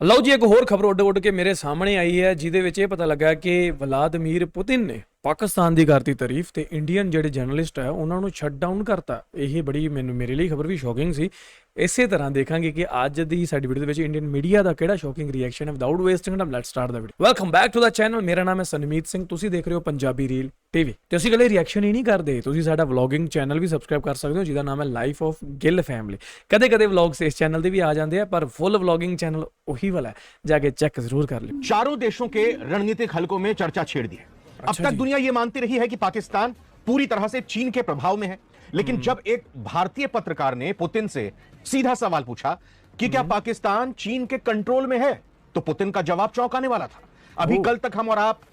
ਲਓ ਜੀ, ਇੱਕ ਹੋਰ ਖਬਰ ਉੱਡ ਕੇ ਮੇਰੇ ਸਾਹਮਣੇ ਆਈ ਹੈ, ਜਿਹਦੇ ਵਿੱਚ ਇਹ ਪਤਾ ਲੱਗਾ ਕਿ ਵਲਾਦੀਮੀਰ ਪੁਤਿਨ ਨੇ ਪਾਕਿਸਤਾਨ ਦੀ ਕਰਤੀ ਤਾਰੀਫ ਤੇ ਇੰਡੀਅਨ ਜਿਹੜੇ ਜਰਨਲਿਸਟ ਹੈ ਉਹਨਾਂ ਨੂੰ ਸ਼ਟ ਡਾਊਨ ਕਰਤਾ। ਇਹ ਬੜੀ ਮੇਰੇ ਲਈ ਖਬਰ ਵੀ ਸ਼ੌਕਿੰਗ ਸੀ। ਇਸੇ ਤਰ੍ਹਾਂ ਦੇਖਾਂਗੇ ਕਿ ਅੱਜ ਦੀ ਸਾਡੀ ਵੀਡੀਓ ਦੇ ਵਿੱਚ ਇੰਡੀਅਨ ਮੀਡੀਆ ਦਾ ਕਿਹੜਾ ਸ਼ੌਕਿੰਗ ਰਿਐਕਸ਼ਨ ਹੈ। Without wasting time let's start the video. Welcome back to the channel. ਮੇਰਾ ਨਾਮ ਹੈ ਸਨਮੀਤ ਸਿੰਘ, ਤੁਸੀਂ ਦੇਖ ਰਹੇ ਹੋ ਪੰਜਾਬੀ ਰੀਲ ਟੀਵੀ। ਤੇ ਅਸੀਂ ਇਕੱਲੇ ਰਿਐਕਸ਼ਨ ਹੀ ਨਹੀਂ ਕਰਦੇ, ਤੁਸੀਂ ਸਾਡਾ ਵਲੌਗਿੰਗ ਚੈਨਲ ਵੀ ਸਬਸਕ੍ਰਾਈਬ ਕਰ ਸਕਦੇ ਹੋ, ਜਿਹਦਾ ਨਾਮ ਹੈ ਲਾਈਫ ਆਫ ਗਿੱਲ ਫੈਮਿਲੀ। ਕਦੇ ਕਦੇ ਵਲੌਗਸ ਇਸ ਚੈਨਲ ਤੇ ਵੀ ਆ ਜਾਂਦੇ ਆ, ਪਰ ਫੁੱਲ ਵਲੌਗਿੰਗ ਚੈਨਲ ਉਹੀ वाला है, जाके चेक जरूर कर ले। चारों देशों के रणनीतिक हलकों में चर्चा छेड़ दी है। अब तक दुनिया यह मानती रही है कि पाकिस्तान पूरी तरह से चीन के प्रभाव में है, लेकिन जब एक भारतीय पत्रकार ने पुतिन से सीधा सवाल पूछा कि क्या पाकिस्तान चीन के कंट्रोल में है, तो पुतिन का जवाब चौंकाने वाला था। अभी कल तक हम और आप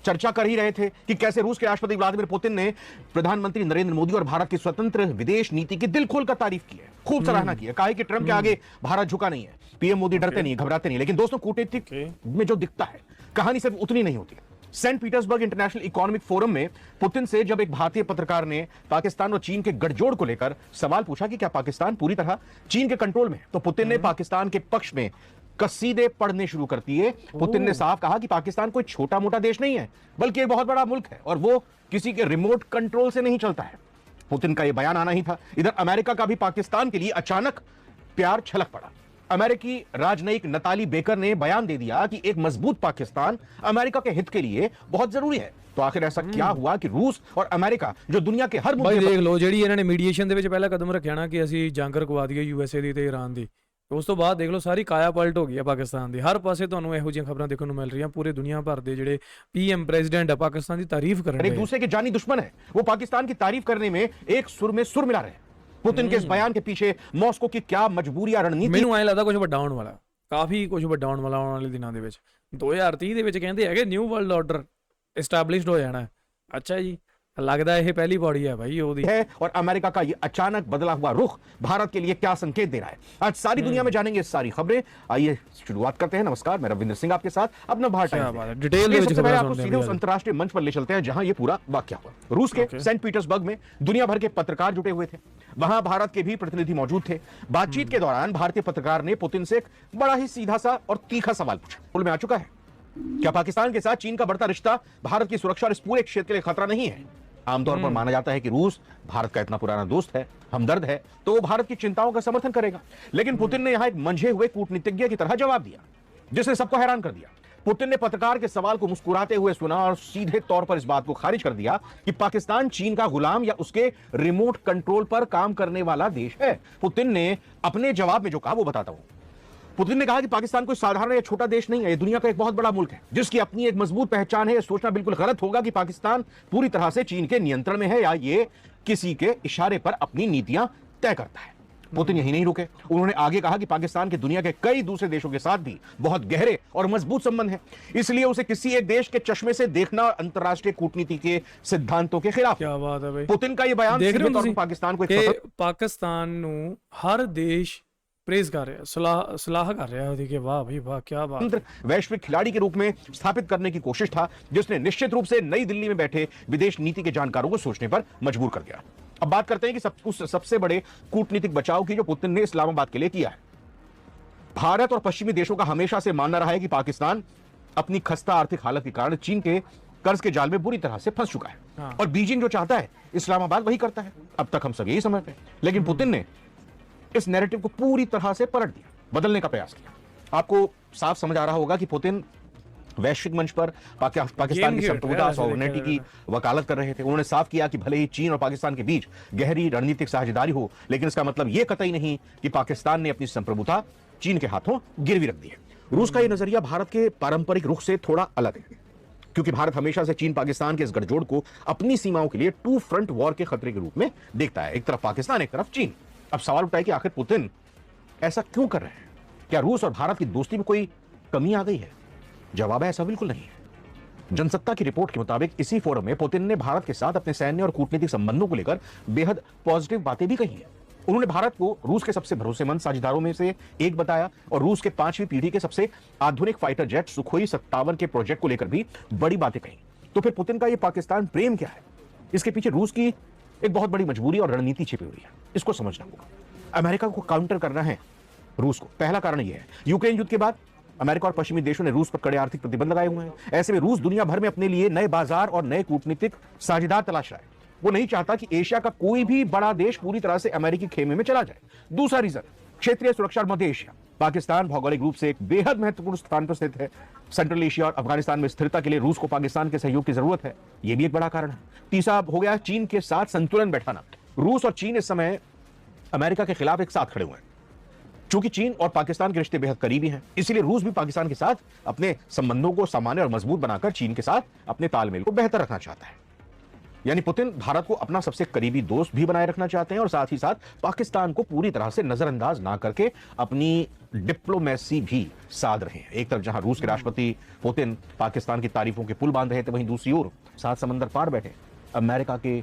चर्चा कर ही रहे थे कि कैसे रूस के राष्ट्रपति व्लादिमीर पुतिन ने प्रधानमंत्री नरेंद्र मोदी और भारत की स्वतंत्र विदेश नीति की दिल खोलकर तारीफ की है, खूब सराहना की है। कहा कि ट्रंप के आगे भारत झुका नहीं है, पीएम मोदी डरते नहीं, घबराते नहीं। लेकिन दोस्तों, कूटनीतिक में जो दिखता है, कहानी सिर्फ उतनी नहीं होती। Saint Petersburg International Economic Forum में पुतिन से जब एक भारतीय पत्रकार ने पाकिस्तान और चीन के गठजोड़ को लेकर सवाल पूछा कि क्या पाकिस्तान पूरी तरह चीन के कंट्रोल में है, तो पुतिन ने पाकिस्तान के पक्ष में कसीदे पढ़ने शुरू कर दिए। पुतिन ने साफ कहा कि पाकिस्तान कोई छोटा मोटा देश नहीं है, बल्कि एक बहुत बड़ा मुल्क है और वो किसी के रिमोट कंट्रोल से नहीं चलता है। पुतिन का यह बयान आना ही था। इधर अमेरिका का भी पाकिस्तान के लिए अचानक प्यार छलक पड़ा। अमेरिकी राजनयिक नताली बेकर ने बयान दे दिया कि एक मजबूत पाकिस्तान अमेरिका के हित के लिए बहुत जरूरी है। तो आखिर ऐसा क्या हुआ कि रूस और अमेरिका, जो दुनिया के हर मुद्दे देख लो, ਜਿਹੜੀ ਇਹਨਾਂ ਨੇ ਮੀਡੀਏਸ਼ਨ ਦੇ ਵਿੱਚ ਪਹਿਲਾ ਕਦਮ ਰੱਖਿਆ ਨਾ ਕਿ ਅਸੀਂ ਜੰਗ ਰੁਕਵਾ ਦਈਏ ਯੂਐਸਏ ਦੀ ਤੇ ਈਰਾਨ ਦੀ, ਉਸ ਤੋਂ ਬਾਅਦ ਦੇਖ ਲਓ ਸਾਰੀ ਕਾਇਆ ਪਲਟ ਹੋ ਗਈ ਹੈ ਪਾਕਿਸਤਾਨ ਦੀ। ਹਰ ਪਾਸੇ ਤੁਹਾਨੂੰ ਇਹੋ ਜਿਹੀਆਂ ਖਬਰਾਂ ਦੇਖਣ ਨੂੰ ਮਿਲ ਰਹੀਆਂ। ਪੂਰੇ ਦੁਨੀਆ भर ਦੇ ਜਿਹੜੇ पीएम प्रेसिडेंट है पाकिस्तान की तारीफ कर रहे हैं। एक दूसरे के जानी दुश्मन है, वो पाकिस्तान की तारीफ करने में एक सुर में सुर मिला रहे हैं। पुतिन के इस बयान के पीछे मॉस्को की क्या मजबूरी या रणनीति? ਮੈਨੂੰ ਐਂ ਲੱਗਦਾ ਕੁਝ ਵੱਡਾ ਹੋਣ ਵਾਲਾ, ਕਾਫੀ ਕੁਝ ਵੱਡਾ ਹੋਣ ਵਾਲਾ ਆਉਣ ਵਾਲੇ ਦਿਨਾਂ ਦੇ ਵਿੱਚ। 2030 ਦੇ ਵਿੱਚ ਕਹਿੰਦੇ ਹੈਗੇ ਨਿਊ ਵਰਲਡ ਆਰਡਰ एस्टैब्लिश्ड हो जाना है। अच्छा जी, लगता है ये पहली बॉडी है भाई ओदी है। और अमेरिका का ये अचानक बदला हुआ रुख भारत के लिए क्या संकेत दे रहा है, आज सारी दुनिया में जानेंगे सारी खबरें। आइए शुरुआत करते हैं। नमस्कार, मैं रविंद्र सिंह आपके साथ अपना भारत टाइम्स। डिटेल सबसे पहले आपको सीधे उस अंतर्राष्ट्रीय मंच पर ले चलते हैं जहां ये पूरा वाकया हुआ। रूस के सेंट पीटर्सबर्ग में दुनिया भर के पत्रकार जुटे हुए थे। वहां भारत के भी प्रतिनिधि मौजूद थे। बातचीत के दौरान भारतीय पत्रकार ने पुतिन से एक बड़ा ही सीधा सा और तीखा सवाल पूछा। में आ चुका है, क्या पाकिस्तान के साथ चीन का बढ़ता रिश्ता भारत की सुरक्षा और इस पूरे क्षेत्र के लिए खतरा नहीं है? आमतौर पर माना जाता है कि रूस भारत का इतना पुराना दोस्त है, हमदर्द है, तो वो भारत की चिंताओं का समर्थन करेगा। लेकिन पुतिन ने यहां एक मंझे हुए कूटनीतिज्ञ की तरह जवाब दिया, जिसने सबको हैरान कर दिया। पुतिन ने पत्रकार के सवाल को मुस्कुराते हुए सुना और सीधे तौर पर इस बात को खारिज कर दिया कि पाकिस्तान चीन का गुलाम या उसके रिमोट कंट्रोल पर काम करने वाला देश है। पुतिन ने अपने जवाब में जो कहा वो बताता हूं। पुतिन ने कहा कि पाकिस्तान कोई साधारण या छोटा देश नहीं है, ये दुनिया का एक बहुत बड़ा मुल्क है जिसकी अपनी एक मजबूत पहचान है। यह सोचना बिल्कुल गलत होगा कि पाकिस्तान पूरी तरह से चीन के नियंत्रण में है या ये किसी के इशारे पर अपनी नीतियां तय करता है। पुतिन यही नहीं रुके, उन्होंने आगे कहा कि पाकिस्तान के दुनिया के कई दूसरे देशों के साथ भी बहुत गहरे और मजबूत संबंध हैं, इसलिए उसे किसी एक देश के चश्मे से देखना अंतरराष्ट्रीय कूटनीति के सिद्धांतों के खिलाफ। क्या बात है भाई, पुतिन का यह बयान देख रहे हो पाकिस्तान को पाकिस्तान हर देश प्रेज कर रहे हैं, सलाह कर रहे हैं कि वाह भाई वाह, क्या बात। वैश्विक खिलाड़ी के रूप में स्थापित करने की कोशिश था, जिसने निश्चित रूप से नई दिल्ली में बैठे विदेश नीति के जानकारों को सोचने पर मजबूर कर दिया। अब बात करते हैं कि उस सबसे बड़े कूटनीतिक बचाव की जो पुतिन ने इस्लामाबाद के लिए किया है। भारत और पश्चिमी देशों का हमेशा से मानना रहा है कि पाकिस्तान अपनी खस्ता आर्थिक हालत के कारण चीन के कर्ज के जाल में बुरी तरह से फंस चुका है और बीजिंग जो चाहता है इस्लामाबाद वही करता है। अब तक हम सब यही समझते हैं, लेकिन पुतिन ने इस नैरेटिव को पूरी तरह से पलट दिया, बदलने का प्रयास किया। आपको साफ समझ आ रहा होगा कि पुतिन वैश्विक मंच पर पाकिस्तान की संप्रभुता सॉवरेनिटी की वकालत कर रहे थे। उन्होंने साफ किया कि भले ही चीन और पाकिस्तान के बीच गहरी रणनीतिक साझेदारी हो, लेकिन इसका मतलब यह कतई नहीं कि पाकिस्तान ने अपनी संप्रभुता चीन के हाथों गिरवी रख दी है। रूस का यह नजरिया भारत के पारंपरिक रुख से थोड़ा अलग है, क्योंकि भारत हमेशा से चीन पाकिस्तान के इस गठजोड़ को अपनी सीमाओं के लिए टू फ्रंट वॉर के खतरे के रूप में देखता है, एक तरफ पाकिस्तान, एक तरफ चीन। अब सवाल उठा है कि आखिर पुतिन ऐसा क्यों कर रहे हैं? क्या रूस और भारत की दोस्ती में कोई कमी आ गई है? जवाब है, ऐसा बिल्कुल नहीं है। जनसत्ता की रिपोर्ट के मुताबिक इसी फोरम में पुतिन ने भारत के साथ अपने सैन्य और कूटनीतिक संबंधों को लेकर बेहद पॉजिटिव बातें भी कही है। उन्होंने भारत को रूस के सबसे भरोसेमंद साझेदारों में से एक बताया और रूस के 5वीं पीढ़ी के सबसे आधुनिक फाइटर जेट सुखोई 57 के प्रोजेक्ट को लेकर भी बड़ी बातें कही। तो फिर पुतिन का यह पाकिस्तान प्रेम क्या है? इसके पीछे रूस की एक बहुत बड़ी मजबूरी और रणनीति छिपी हुई है, इसको समझना होगा। अमेरिका को काउंटर करना है रूस को। पहला कारण यह है, यूक्रेन युद्ध के बाद अमेरिका और पश्चिमी देशों ने रूस पर कड़े आर्थिक प्रतिबंध लगाए हुए हैं। ऐसे में रूस दुनिया भर में अपने लिए नए बाजार और नए कूटनीतिक साझेदार तलाश रहा है। वो नहीं चाहता कि एशिया का कोई भी बड़ा देश पूरी तरह से अमेरिकी खेमे में चला जाए। दूसरा रीजन, क्षेत्रीय सुरक्षा और मध्य एशिया। पाकिस्तान भौगोलिक रूप से एक बेहद महत्वपूर्ण स्थान पर स्थित है। सेंट्रल एशिया और अफगानिस्तान में स्थिरता के लिए रूस को पाकिस्तान के सहयोग की जरूरत है। यह भी एक बड़ा कारण है। तीसरा हो गया चीन के साथ संतुलन बैठाना। रूस और चीन इस समय अमेरिका के खिलाफ एक साथ खड़े हुए हैं। चूंकि चीन और पाकिस्तान के रिश्ते बेहद करीबी हैं, इसीलिए रूस भी पाकिस्तान के साथ अपने संबंधों को सामान्य और मजबूत बनाकर चीन के साथ अपने तालमेल को बेहतर रखना चाहता है। यानी पुतिन भारत को अपना सबसे करीबी दोस्त भी बनाए रखना चाहते हैं और साथ ही साथ पाकिस्तान को पूरी तरह से नजरअंदाज ना करके अपनी डिप्लोमेसी भी साध रहे हैं। एक तरफ जहां रूस के राष्ट्रपति पुतिन पाकिस्तान की तारीफों के पुल बांध रहे थे, वहीं दूसरी ओर सात समंदर पार बैठे अमेरिका के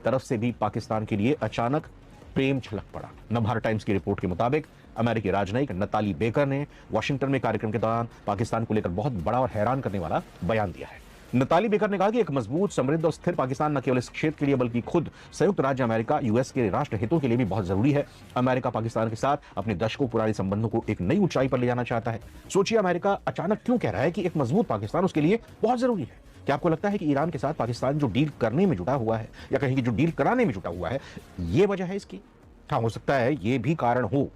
तरफ से भी पाकिस्तान के लिए अचानक प्रेम छलक पड़ा। नवभारत टाइम्स की रिपोर्ट के मुताबिक अमेरिकी राजनयिक नताली बेकर ने वॉशिंगटन में कार्यक्रम के दौरान पाकिस्तान को लेकर बहुत बड़ा और हैरान करने वाला बयान दिया है। नताली बेकर ने कहा कि एक मजबूत, समृद्ध और स्थिर पाकिस्तान न केवल इस क्षेत्र के लिए बल्कि खुद संयुक्त राज्य अमेरिका यूएस के राष्ट्र हितों के लिए भी बहुत जरूरी है। अमेरिका पाकिस्तान के साथ अपने दशकों पुराने संबंधों को एक नई ऊंचाई पर ले जाना चाहता है। सोचिए अमेरिका अचानक क्यों कह रहा है कि एक मजबूत पाकिस्तान उसके लिए बहुत जरूरी है। क्या आपको लगता है कि ईरान के साथ पाकिस्तान जो डील करने में जुटा हुआ है या कहीं की जो डील कराने में जुटा हुआ है, ये वजह है इसकी? हाँ, हो सकता है ये भी कारण हो,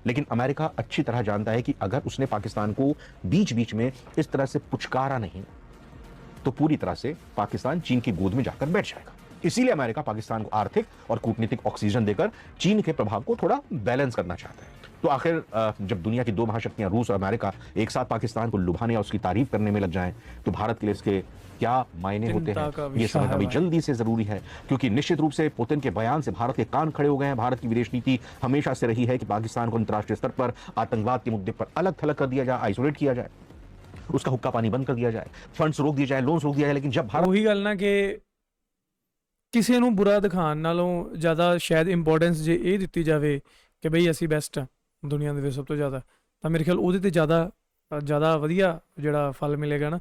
लेकिन अमेरिका अच्छी तरह जानता है कि अगर उसने पाकिस्तान को बीच बीच में इस तरह से पुचकारा नहीं तो पूरी तरह से पाकिस्तान चीन की गोद में जाकर बैठ जाएगा। इसीलिए अमेरिका पाकिस्तान को आर्थिक और कूटनीतिक ऑक्सीजन देकर चीन के प्रभाव को थोड़ा बैलेंस करना चाहता है। तो आखिर जब दुनिया की दो महाशक्तियां रूस और अमेरिका एक साथ पाकिस्तान को लुभाने या उसकी तारीफ करने में लग जाएं, तो भारत के लिए इसके क्या मायने होते हैं, ये समझना भी जल्दी से जरूरी है। क्योंकि निश्चित रूप से पुतिन के बयान से भारत के कान खड़े हो गए हैं। भारत की विदेश नीति हमेशा से रही है कि पाकिस्तान को अंतर्राष्ट्रीय स्तर पर आतंकवाद के मुद्दे पर अलग थलग कर दिया जाए, आइसोलेट किया जाए, उसका हुक्का पानी बंद कर दिया जाए, फंड्स रोक दिए जाए, लोन्स रोक दिया जाए। लेकिन जब भारत ਉਹੀ ਗੱਲ ਨਾ ਕਿ ਕਿਸੇ ਨੂੰ ਬੁਰਾ ਦਿਖਾਉਣ ਨਾਲੋਂ ਜ਼ਿਆਦਾ ਸ਼ਾਇਦ ਇੰਪੋਰਟੈਂਸ ਜੇ ਇਹ ਦਿੱਤੀ ਜਾਵੇ ਕਿ ਬਈ ਅਸੀਂ ਬੈਸਟ ਆ ਦੁਨੀਆ ਦੇ ਵਿੱਚ ਸਭ ਤੋਂ ਜ਼ਿਆਦਾ, ਤਾਂ ਮੇਰੇ ਖਿਆਲ ਉਹਦੇ ਤੇ ਜ਼ਿਆਦਾ ਵਧੀਆ ਜਿਹੜਾ ਫਲ ਮਿਲੇਗਾ ਨਾ।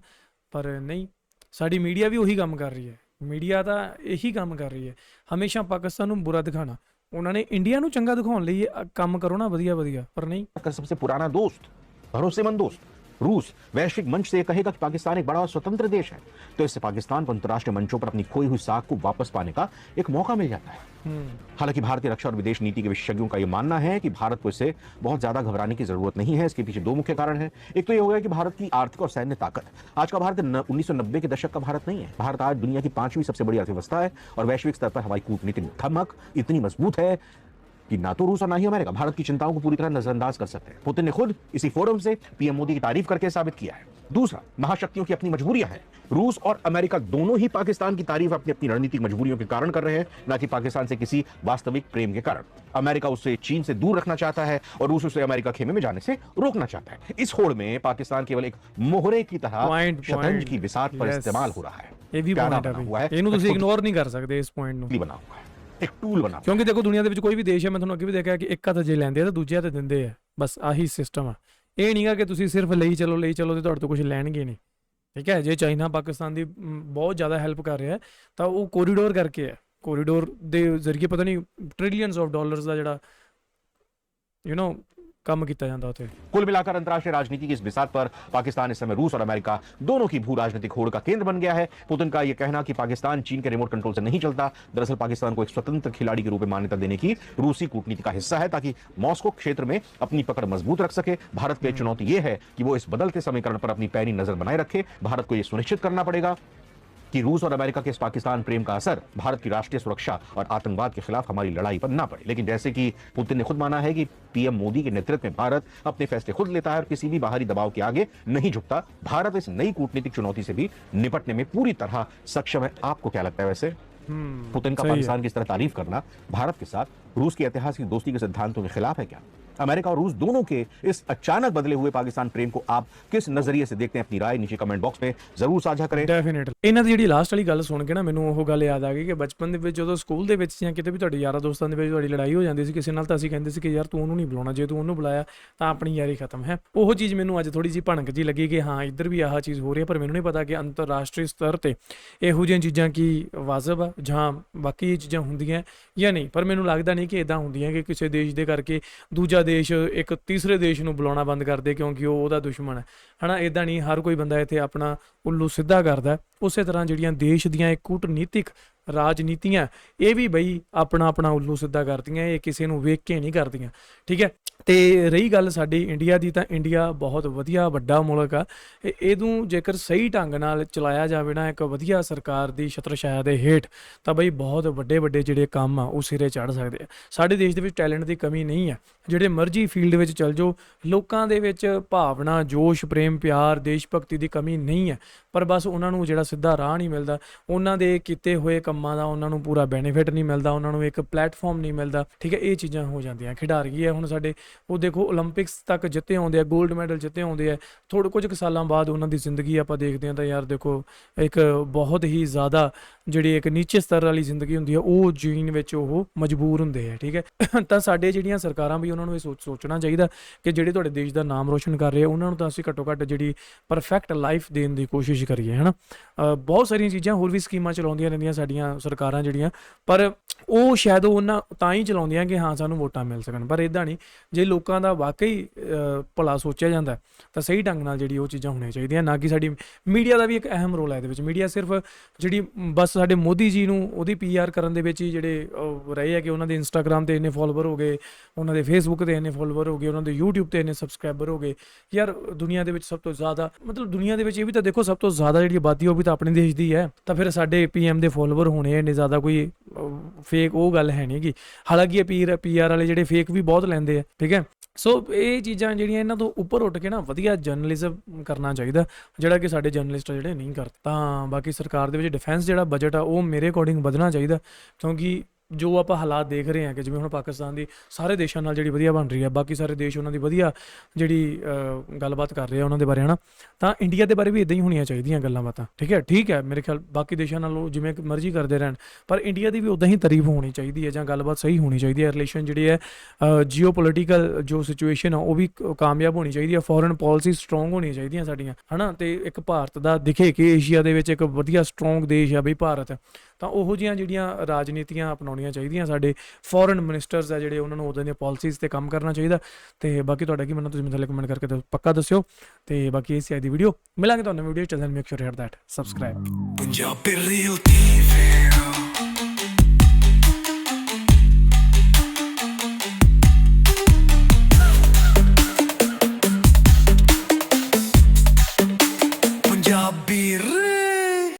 ਪਰ ਨਹੀਂ, ਸਾਡੀ ਮੀਡੀਆ ਵੀ ਉਹੀ ਕੰਮ ਕਰ ਰਹੀ ਹੈ। ਮੀਡੀਆ ਤਾਂ ਇਹੀ ਕੰਮ ਕਰ ਰਹੀ ਹੈ, ਹਮੇਸ਼ਾ ਪਾਕਿਸਤਾਨ ਨੂੰ ਬੁਰਾ ਦਿਖਾਉਣਾ। ਉਹਨਾਂ ਨੇ ਇੰਡੀਆ ਨੂੰ ਚੰਗਾ ਦਿਖਾਉਣ ਲਈ ਕੰਮ ਕਰੋ ਨਾ ਵਧੀਆ, ਪਰ नहीं। का सबसे पुराना दोस्त, भरोसेमंद दोस्त रूस वैश्विक मंच से कहेगा कि पाकिस्तान एक बड़ा और स्वतंत्र देश है, तो इससे पाकिस्तान को अंतर्राष्ट्रीय मंचों पर अपनी खोई हुई साख को वापस पाने का एक मौका मिल जाता है। हालांकि भारतीय रक्षा और विदेश नीति के विशेषज्ञों का यह मानना है कि भारत को इससे बहुत ज्यादा घबराने की जरूरत नहीं है। इसके पीछे दो मुख्य कारण हैं। एक तो यह हो गया कि भारत की आर्थिक और सैन्य ताकत। आज का भारत 1990 के दशक का भारत नहीं है। भारत आज दुनिया की 5वीं सबसे बड़ी अर्थव्यवस्था है और वैश्विक स्तर पर हमारी कूटनीतिक धमक इतनी मजबूत है कि ना तो रूस और ना ही अमेरिका भारत की चिंताओं को पूरी तरह नजरअंदाज कर सकते हैं। पुतिन ने खुद इसी फोरम से पीएम मोदी की तारीफ करके साबित किया है। दूसरा, महाशक्तियों की अपनी मजबूरियां हैं। रूस और अमेरिका दोनों ही पाकिस्तान की तारीफ अपनी अपनी रणनीतिक मजबूरियों के कारण कर रहे हैं, ना कि पाकिस्तान से किसी वास्तविक प्रेम के कारण। अमेरिका उसे चीन से दूर रखना चाहता है और रूस उसे अमेरिका खेमे में जाने से रोकना चाहता है। इस होड़ में पाकिस्तान केवल एक मोहरे की तरह शतरंज की बिसात पर इस्तेमाल हो रहा है। ਇਹ ਵੀ ਪੁਆਇੰਟ ਹੈ, ਇਹਨੂੰ ਤੁਸੀਂ ਇਗਨੋਰ ਨਹੀਂ ਕਰ ਸਕਦੇ ਇਸ ਪੁਆਇੰਟ ਨੂੰ। बना हुआ है, एक टूल बना। ਕਿਉਂਕਿ ਦੇਖੋ ਦੁਨੀਆ ਦੇ ਵਿੱਚ ਕੋਈ ਵੀ ਦੇਸ਼ ਹੈ, ਮੈਂ ਤੁਹਾਨੂੰ ਅੱਗੇ ਵੀ ਦੇਖਿਆ ਕਿ ਇੱਕ ਹੱਥ ਜੇ ਲੈਂਦੇ ਆ ਤਾਂ ਦੂਜੇ ਹੱਥ ਦਿੰਦੇ ਆ। ਬਸ ਆਹੀ ਸਿਸਟਮ ਆ। ਇਹ ਨਹੀਂਗਾ ਕਿ ਤੁਸੀਂ ਸਿਰਫ ਲਈ ਚਲੋ ਤੇ ਤੁਹਾਡੇ ਤੋਂ ਕੁਝ ਲੈਣਗੇ ਨਹੀਂ। ਠੀਕ ਹੈ, ਜੇ ਚਾਈਨਾ ਪਾਕਿਸਤਾਨ ਦੀ ਬਹੁਤ ਜ਼ਿਆਦਾ ਹੈਲਪ ਕਰ ਰਿਹਾ ਤਾਂ ਉਹ ਕੋਰੀਡੋਰ ਕਰਕੇ ਹੈ। ਕੋਰੀਡੋਰ ਦੇ ਜ਼ਰੀਏ ਪਤਾ ਨਹੀਂ ਟ੍ਰਿਲੀਅਨਸ ਆਫ ਡਾਲਰਸ ਦਾ ਜਿਹੜਾ ਕੰਮ ਕੀਤਾ ਜਾਂਦਾ ਉੱਥੇ। कुल मिलाकर अंतर्राष्ट्रीय राजनीति की इस बिसात पर पाकिस्तान इस समय रूस और अमेरिका दोनों की भू राजनीतिक होड़ का केंद्र बन गया है। पुतिन का यह कहना कि पाकिस्तान चीन के रिमोट कंट्रोल से नहीं चलता, दरअसल पाकिस्तान को एक स्वतंत्र खिलाड़ी के रूप में मान्यता देने की रूसी कूटनीति का हिस्सा है, ताकि मॉस्को क्षेत्र में अपनी पकड़ मजबूत रख सके। भारत की चुनौती यह है कि वो इस बदलते समीकरण पर अपनी पैनी नजर बनाए रखे। भारत को यह सुनिश्चित करना पड़ेगा कि रूस और अमेरिका के इस पाकिस्तान प्रेम का असर भारत की राष्ट्रीय सुरक्षा और आतंकवाद के खिलाफ हमारी लड़ाई पर ना पड़े। लेकिन जैसे कि पुतिन ने खुद माना है कि पीएम मोदी के नेतृत्व में भारत अपने फैसले खुद लेता है और किसी भी बाहरी दबाव के आगे नहीं झुकता। भारत इस नई कूटनीतिक चुनौती से भी निपटने में पूरी तरह सक्षम है। आपको क्या लगता है वैसे? पुतिन का पाकिस्तान की इस तरह तारीफ करना भारत के साथ रूस की ऐतिहासिक दोस्ती के सिद्धांतों के खिलाफ है क्या? अमेरिका और रूस दोनों के इस अचानक बदले हुए पाकिस्तान प्रेम को आप किस नजरिए से देखते हैं? अपनी राय नीचे कमेंट बॉक्स में जरूर साझा करें। ਡੈਫੀਨਿਟਲੀ ਇਹਨਾਂ ਦੀ ਜਿਹੜੀ ਲਾਸਟ ਵਾਲੀ ਗੱਲ ਸੁਣ ਕੇ ਨਾ ਮੈਨੂੰ ਉਹ ਗੱਲ ਯਾਦ ਆ ਗਈ ਕਿ ਬਚਪਨ ਦੇ ਵਿੱਚ ਜਦੋਂ ਸਕੂਲ ਦੇ ਵਿੱਚ ਜਾਂ ਕਿਤੇ ਵੀ ਤੁਹਾਡੇ ਯਾਰਾਂ ਦੋਸਤਾਂ ਦੇ ਵਿੱਚ ਤੁਹਾਡੀ ਲੜਾਈ ਹੋ ਜਾਂਦੀ ਸੀ ਕਿਸੇ ਨਾਲ, ਤਾਂ ਅਸੀਂ ਕਹਿੰਦੇ ਸੀ ਕਿ ਯਾਰ ਤੂੰ ਉਹਨੂੰ ਨਹੀਂ ਬੁਲਾਉਣਾ, ਜੇ ਤੂੰ ਉਹਨੂੰ ਬੁਲਾਇਆ ਤਾਂ ਆਪਣੀ ਯਾਰੀ ਖਤਮ ਹੈ। ਉਹ ਚੀਜ਼ ਮੈਨੂੰ ਅੱਜ ਥੋੜੀ ਜਿਹੀ ਭਣਕ ਜੀ ਲੱਗੀ ਕਿ ਹਾਂ ਇੱਧਰ ਵੀ ਆਹ ਚੀਜ਼ ਹੋ ਰਹੀ ਹੈ, ਪਰ ਮੈਨੂੰ ਨਹੀਂ ਪਤਾ ਕਿ ਅੰਤਰਰਾਸ਼ਟਰੀ ਸਤਰ ਤੇ ਇਹੋ ਜਿਹੀਆਂ ਚੀਜ਼ਾਂ ਕੀ ਵਾਜਬ ਆ ਜਾਂ ਬਾਕੀ ਇਹ ਚੀਜ਼ਾਂ ਹੁੰਦੀਆਂ ਜਾਂ ਨਹੀਂ। ਪਰ ਮੈਨੂੰ ਲੱਗਦਾ ਨਹੀਂ ਕਿ ਇਦਾਂ ਹੁੰਦੀਆਂ ਕਿ ਕਿਸੇ ਦੇਸ਼ ਦੇ ਕਰਕੇ ਦੂਜਾ ਦੇਸ਼ ਇੱਕ ਤੀਸਰੇ ਦੇਸ਼ ਨੂੰ ਬੁਲਾਉਣਾ ਬੰਦ ਕਰ ਦੇ ਕਿਉਂਕਿ ਉਹ ਉਹਦਾ ਦੁਸ਼ਮਣ ਹੈ, ਹਨਾ। ਇਦਾਂ ਨਹੀਂ ਹਰ ਕੋਈ ਬੰਦਾ ਇੱਥੇ ਆਪਣਾ ਉੱਲੂ ਸਿੱਧਾ ਕਰਦਾ। ਉਸੇ ਤਰ੍ਹਾਂ ਜਿਹੜੀਆਂ ਦੇਸ਼ ਦੀਆਂ ਇਹ ਕੂਟਨੀਤਿਕ ਰਾਜਨੀਤੀਆਂ ਇਹ ਵੀ ਬਈ ਆਪਣਾ ਉੱਲੂ ਸਿੱਧਾ ਕਰਦੀਆਂ, ਇਹ ਕਿਸੇ ਨੂੰ ਵੇਖ ਕੇ ਨਹੀਂ ਕਰਦੀਆਂ, ਠੀਕ ਹੈ। ਤੇ ਰਹੀ ਗੱਲ ਸਾਡੀ ਇੰਡੀਆ ਦੀ, ਤਾਂ ਇੰਡੀਆ ਬਹੁਤ ਵਧੀਆ ਵੱਡਾ ਮੁਲਕ ਆ। ਇਹਨੂੰ ਜੇਕਰ ਸਹੀ ਢੰਗ ਨਾਲ ਚਲਾਇਆ ਜਾਵੇ ਨਾ ਇੱਕ ਵਧੀਆ ਸਰਕਾਰ ਦੀ ਛਤਰਛਾਇਆ ਦੇ ਹੇਠ, ਤਾਂ ਬਈ ਬਹੁਤ ਵੱਡੇ ਜਿਹੜੇ ਕੰਮ ਆ ਉਹ ਸਿਰੇ ਚੜ੍ਹ ਸਕਦੇ ਆ। ਸਾਡੇ ਦੇਸ਼ ਦੇ ਵਿੱਚ ਟੈਲੈਂਟ ਦੀ ਕਮੀ ਨਹੀਂ ਹੈ, ਜਿਹੜੇ ਮਰਜ਼ੀ ਫੀਲਡ ਵਿੱਚ ਚੱਲ ਜਾਓ, ਲੋਕਾਂ ਦੇ ਵਿੱਚ ਭਾਵਨਾ, ਜੋਸ਼, ਪ੍ਰੇਮ, ਪਿਆਰ, ਦੇਸ਼ ਭਗਤੀ ਦੀ ਕਮੀ ਨਹੀਂ ਹੈ, ਪਰ ਬਸ ਉਹਨਾਂ ਨੂੰ ਜਿਹੜਾ ਸਿੱਧਾ ਰਾਹ ਨਹੀਂ ਮਿਲਦਾ, ਉਹਨਾਂ ਦੇ ਕੀਤੇ ਹੋਏ ਕੰਮਾਂ ਦਾ ਉਹਨਾਂ ਨੂੰ ਪੂਰਾ ਬੈਨੀਫਿਟ ਨਹੀਂ ਮਿਲਦਾ, ਉਹਨਾਂ ਨੂੰ ਇੱਕ ਪਲੇਟਫਾਰਮ ਨਹੀਂ ਮਿਲਦਾ, ਠੀਕ ਹੈ। ਇਹ ਚੀਜ਼ਾਂ ਹੋ ਜਾਂਦੀਆਂ। ਖਿਡਾਰੀ ਹੈ ਹੁਣ ਸਾਡੇ, ਉਹ ਦੇਖੋ ਓਲੰਪਿਕਸ ਤੱਕ ਜਿੱਤੇ ਆਉਂਦੇ ਆ, 골ਡ ਮੈਡਲ ਜਿੱਤੇ ਆਉਂਦੇ ਆ, ਥੋੜ੍ਹੇ ਕੁਝ ਕੁ ਸਾਲਾਂ ਬਾਅਦ ਉਹਨਾਂ ਦੀ ਜ਼ਿੰਦਗੀ ਆਪਾਂ ਦੇਖਦੇ ਹਾਂ ਤਾਂ ਯਾਰ ਦੇਖੋ ਇੱਕ ਬਹੁਤ ਹੀ ਜ਼ਿਆਦਾ ਜਿਹੜੀ ਇੱਕ ਨੀਚੇ ਸਤਰ ਵਾਲੀ ਜ਼ਿੰਦਗੀ ਹੁੰਦੀ ਹੈ ਉਹ ਜੀਣ ਵਿੱਚ ਉਹ ਮਜਬੂਰ ਹੁੰਦੇ ਆ, ਠੀਕ ਹੈ। ਤਾਂ ਸਾਡੇ ਜਿਹੜੀਆਂ ਸਰਕਾਰਾਂ ਵੀ ਉਹਨਾਂ ਨੂੰ ਇਹ ਸੋਚਣਾ ਚਾਹੀਦਾ ਕਿ ਜਿਹੜੇ ਤੁਹਾਡੇ ਦੇਸ਼ ਦਾ ਨਾਮ ਰੋਸ਼ਨ ਕਰ ਰਹੇ ਆ ਉਹਨਾਂ ਨੂੰ ਤਾਂ ਅਸੀਂ ਘੱਟੋ ਘੱਟ ਜਿਹੜੀ ਪਰਫੈਕਟ ਲਾਈਫ ਦੇਣ ਦੀ ਕੋਸ਼ਿਸ਼ ਕਰੀਏ, ਹੈ ਨਾ। ਬਹੁਤ ਸਾਰੀਆਂ ਚੀਜ਼ਾਂ ਹੋਰ ਵੀ ਸਕੀਮਾਂ ਚਲਾਉਂਦੀਆਂ ਰਹਿੰਦੀਆਂ ਸਾਡੀਆਂ ਸਰਕਾਰਾਂ ਜਿਹੜੀਆਂ, ਪਰ ਉਹ ਸ਼ਾਇਦ ਉਹਨਾਂ ਤਾਂ ਹੀ ਚਲਾਉਂਦੀਆਂ ਕਿ ਹਾਂ ਸਾਨੂੰ ਵੋਟਾਂ ਮਿਲ ਸਕਣ, ਪਰ ਇੱਦਾਂ ਨਹੀਂ। ਜੇ ਲੋਕਾਂ ਦਾ ਵਾਕਈ ਭਲਾ ਸੋਚਿਆ ਜਾਂਦਾ ਤਾਂ ਸਹੀ ਢੰਗ ਨਾਲ ਜਿਹੜੀ ਉਹ ਚੀਜ਼ਾਂ ਹੋਣੀਆਂ ਚਾਹੀਦੀਆਂ, ਨਾ ਕਿ ਸਾਡੀ ਮੀਡੀਆ ਦਾ ਵੀ ਇੱਕ ਅਹਿਮ ਰੋਲ ਹੈ ਇਹਦੇ ਵਿੱਚ। ਮੀਡੀਆ ਸਿਰਫ ਜਿਹੜੀ ਬਸ ਸਾਡੇ ਮੋਦੀ ਜੀ ਨੂੰ ਉਹਦੀ PR ਕਰਨ ਦੇ ਵਿੱਚ ਹੀ ਜਿਹੜੇ ਰਹੇ ਹੈ ਕਿ ਉਹਨਾਂ ਦੇ ਇੰਸਟਾਗ੍ਰਾਮ 'ਤੇ ਇੰਨੇ ਫੋਲੋਵਰ ਹੋ ਗਏ, ਉਹਨਾਂ ਦੇ ਫੇਸਬੁੱਕ 'ਤੇ ਇੰਨੇ ਫੋਲੋਵਰ ਹੋ ਗਏ, ਉਹਨਾਂ ਦੇ YouTube 'ਤੇ ਇੰਨੇ ਸਬਸਕ੍ਰਾਈਬਰ ਹੋ ਗਏ। ਯਾਰ ਦੁਨੀਆ ਦੇ ਵਿੱਚ ਸਭ ਤੋਂ ਜ਼ਿਆਦਾ, ਮਤਲਬ ਦੁਨੀਆ ਦੇ ਵਿੱਚ ਇਹ ਵੀ ਤਾਂ ਦੇਖੋ ਸਭ ਤੋਂ ਜ਼ਿਆਦਾ ਜਿਹੜੀ ਆਬਾਦੀ ਉਹ ਵੀ ਤਾਂ ਆਪਣੇ ਦੇਸ਼ ਦੀ ਹੈ, ਤਾਂ ਫਿਰ ਸਾਡੇ PM ਦੇ ਫੋਲੋਵਰ ਹੋਣੇ ਇੰਨੇ ਜ਼ਿਆਦਾ ਕੋਈ ਫੇਕ ਉਹ ਗੱਲ ਹੈ ਨਹੀਂ ਗੀ। ਹਾਲਾਂਕਿ ਇਹ PR ਵਾਲੇ ਜਿਹੜੇ ਫੇਕ ਵੀ ਬਹੁਤ ਲੈਂਦੇ ਆ, ਠੀਕ ਹੈ। ਸੋ ਇਹ ਚੀਜ਼ਾਂ ਜਿਹੜੀਆਂ ਇਹਨਾਂ ਤੋਂ ਉੱਪਰ ਉੱਠ ਕੇ ਨਾ ਵਧੀਆ ਜਰਨਲਿਜ਼ਮ ਕਰਨਾ ਚਾਹੀਦਾ, ਜਿਹੜਾ ਕਿ ਸਾਡੇ ਜਰਨਲਿਸਟ ਜਿਹੜੇ ਨਹੀਂ ਕਰਦੇ। ਤਾਂ ਬਾਕੀ ਸਰਕਾਰ ਦੇ ਵਿੱਚ ਡਿਫੈਂਸ ਜਿਹੜਾ ਬਜਟ ਆ ਉਹ ਮੇਰੇ ਅਕੋਰਡਿੰਗ ਵਧਣਾ ਚਾਹੀਦਾ, ਕਿਉਂਕਿ ਜੋ ਆਪਾਂ ਹਾਲਾਤ ਦੇਖ ਰਹੇ ਹਾਂ ਕਿ ਜਿਵੇਂ ਹੁਣ ਪਾਕਿਸਤਾਨ ਦੀ ਸਾਰੇ ਦੇਸ਼ਾਂ ਨਾਲ ਜਿਹੜੀ ਵਧੀਆ ਬਣ ਰਹੀ ਹੈ, ਬਾਕੀ ਸਾਰੇ ਦੇਸ਼ ਉਹਨਾਂ ਦੀ ਵਧੀਆ ਜਿਹੜੀ ਗੱਲਬਾਤ ਕਰ ਰਹੇ ਆ ਉਹਨਾਂ ਦੇ ਬਾਰੇ, ਹੈ ਨਾ। ਤਾਂ ਇੰਡੀਆ ਦੇ ਬਾਰੇ ਵੀ ਇੱਦਾਂ ਹੀ ਹੋਣੀਆਂ ਚਾਹੀਦੀਆਂ ਗੱਲਾਂ ਬਾਤਾਂ, ਠੀਕ ਹੈ। ਮੇਰੇ ਖਿਆਲ ਬਾਕੀ ਦੇਸ਼ਾਂ ਨਾਲੋਂ ਜਿਵੇਂ ਮਰਜ਼ੀ ਕਰਦੇ ਰਹਿਣ, ਪਰ ਇੰਡੀਆ ਦੀ ਵੀ ਉੱਦਾਂ ਹੀ ਤਾਰੀਫ ਹੋਣੀ ਚਾਹੀਦੀ ਹੈ ਜਾਂ ਗੱਲਬਾਤ ਸਹੀ ਹੋਣੀ ਚਾਹੀਦੀ ਹੈ। ਰਿਲੇਸ਼ਨ ਜਿਹੜੀ ਹੈ ਜੀਓ ਪੋਲੀਟੀਕਲ ਜੋ ਸਿਚੁਏਸ਼ਨ ਆ ਉਹ ਵੀ ਕਾਮਯਾਬ ਹੋਣੀ ਚਾਹੀਦੀ ਹੈ, ਫੋਰਨ ਪਾਲਿਸੀ ਸਟਰੋਂਗ ਹੋਣੀਆਂ ਚਾਹੀਦੀਆਂ ਸਾਡੀਆਂ, ਹੈ ਨਾ। ਅਤੇ ਇੱਕ ਭਾਰਤ ਦਾ ਦਿਖੇ ਕਿ ਏਸ਼ੀਆ ਦੇ ਵਿੱਚ ਇੱਕ ਵਧੀਆ ਸਟਰੋਂਗ ਦੇਸ਼ ਆ ਬਈ ਭਾਰਤ, ਤਾਂ ਉਹੋ ਜਿਹੀਆਂ ਜਿਹੜੀਆਂ ਰਾਜਨੀਤੀਆਂ ਅਪਣਾਉਣੀਆਂ ਚਾਹੀਦੀਆਂ। ਸਾਡੇ ਫੋਰਨ ਮਿਨਿਸਟਰਸ ਆ ਜਿਹੜੇ ਉਹਨਾਂ ਨੂੰ ਉੱਦਾਂ ਦੀਆਂ ਪਾਲਿਸੀਜ਼ 'ਤੇ ਕੰਮ ਕਰਨਾ ਚਾਹੀਦਾ। ਅਤੇ ਬਾਕੀ ਤੁਹਾਡਾ ਕੀ ਮੰਨਣਾ, ਤੁਸੀਂ ਥੱਲੇ ਕਮੈਂਟ ਕਰਕੇ ਪੱਕਾ ਦੱਸਿਓ। ਅਤੇ ਬਾਕੀ ਇਹ ਸੀ ਅੱਜ ਦੀ ਵੀਡੀਓ, ਮਿਲਾਂਗੇ ਤੁਹਾਨੂੰ ਵੀਡੀਓ। ਚਲ then make sure hit that subscribe.